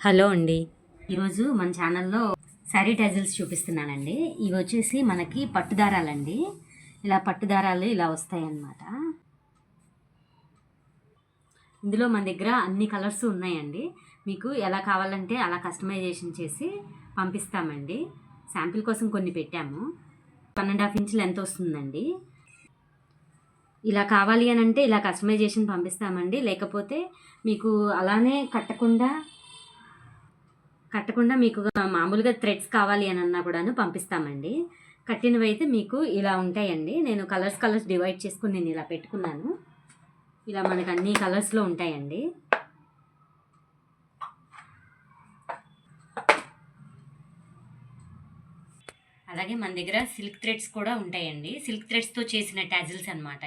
Hello అండి. ఈరోజు మన ఛానల్లో శారీ టజిల్స్ చూపిస్తున్నానండి. ఇవి వచ్చేసి మనకి పట్టు దారాలండి. ఇలా పట్టు దారాలు ఇలా వస్తాయన్నమాట. ఇందులో మన దగ్గర అన్ని కలర్స్ ఉన్నాయండి. మీకు ఎలా కావాలంటే అలా కస్టమైజేషన్ చేసి పంపిస్తామండి. శాంపిల్ కోసం కొన్ని పెట్టాము. 1.5 ఇంచ్ లెంత్ వస్తుందండి. ఇలా కావాలి అని అంటే ఇలా కస్టమైజేషన్ పంపిస్తామండి. లేకపోతే మీకు అలానే కట్టకుండా మీకు మామూలుగా థ్రెడ్స్ కావాలి అని అన్నా కూడాను పంపిస్తామండి. కట్టినవి అయితే మీకు ఇలా ఉంటాయండి. నేను కలర్స్ డివైడ్ చేసుకుని నేను ఇలా పెట్టుకున్నాను. ఇలా మనకు అన్ని కలర్స్లో ఉంటాయండి. అలాగే మన దగ్గర సిల్క్ థ్రెడ్స్ కూడా ఉంటాయండి. సిల్క్ థ్రెడ్స్తో చేసిన టాజిల్స్ అనమాట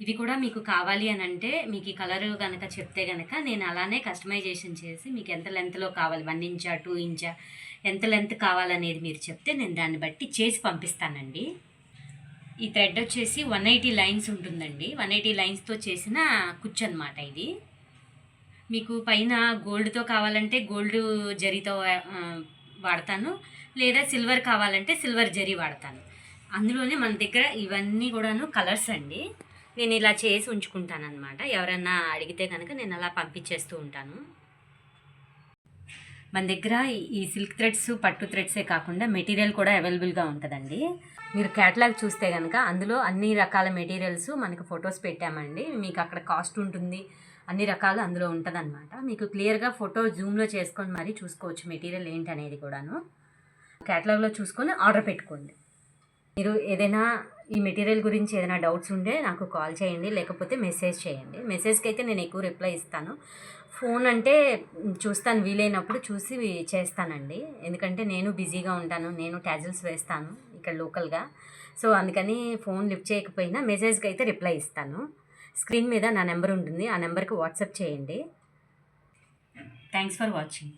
ఇవి కూడా మీకు కావాలి అని అంటే మీకు ఈ కలర్ కనుక చెప్తే కనుక నేను అలానే కస్టమైజేషన్ చేసి మీకు ఎంత లెంత్లో కావాలి, 1 ఇంచా 2 ఇంచా ఎంత లెంత్ కావాలనేది మీరు చెప్తే నేను దాన్ని బట్టి చేసి పంపిస్తానండి. ఈ థ్రెడ్ వచ్చేసి 180 లైన్స్ ఉంటుందండి. 180 లైన్స్తో చేసిన కుచ్చు అనమాట ఇది. మీకు పైన గోల్డ్తో కావాలంటే గోల్డ్ జరీతో వాడతాను, లేదా సిల్వర్ కావాలంటే సిల్వర్ జరీ వాడతాను. అందులోనే మన దగ్గర ఇవన్నీ కూడాను కలర్స్ అండి. నేను ఇలా చేసి ఉంచుకుంటాను అనమాట. ఎవరన్నా అడిగితే కనుక నేను అలా పంపించేస్తూ ఉంటాను. మన దగ్గర ఈ సిల్క్ థ్రెడ్స్ పట్టు థ్రెడ్సే కాకుండా మెటీరియల్ కూడా అవైలబుల్గా ఉంటుందండి. మీరు క్యాటలాగ్ చూస్తే కనుక అందులో అన్ని రకాల మెటీరియల్స్ మనకు ఫొటోస్ పెట్టామండి. మీకు అక్కడ కాస్ట్ ఉంటుంది, అన్ని రకాలు అందులో ఉంటుందన్నమాట. మీకు క్లియర్గా ఫోటో జూమ్లో చేసుకొని మరీ చూసుకోవచ్చు మెటీరియల్ ఏంటనేది కూడాను. క్యాటలాగ్లో చూసుకొని ఆర్డర్ పెట్టుకోండి. మీరు ఏదైనా ఈ మెటీరియల్ గురించి ఏదైనా డౌట్స్ ఉంటే నాకు కాల్ చేయండి, లేకపోతే మెసేజ్ చేయండి. మెసేజ్కి అయితే నేను ఎక్కువ రిప్లై ఇస్తాను. ఫోన్ అంటే చూస్తాను, వీలైనప్పుడు చూసి చేస్తానండి. ఎందుకంటే నేను బిజీగా ఉంటాను, నేను టాజిల్స్ వేస్తాను ఇక్కడ లోకల్గా. సో అందుకని ఫోన్ లిఫ్ట్ చేయకపోయినా మెసేజ్కి అయితే రిప్లై ఇస్తాను. స్క్రీన్ మీద నా నెంబర్ ఉంటుంది, ఆ నెంబర్కి వాట్సాప్ చేయండి. Thanks for watching.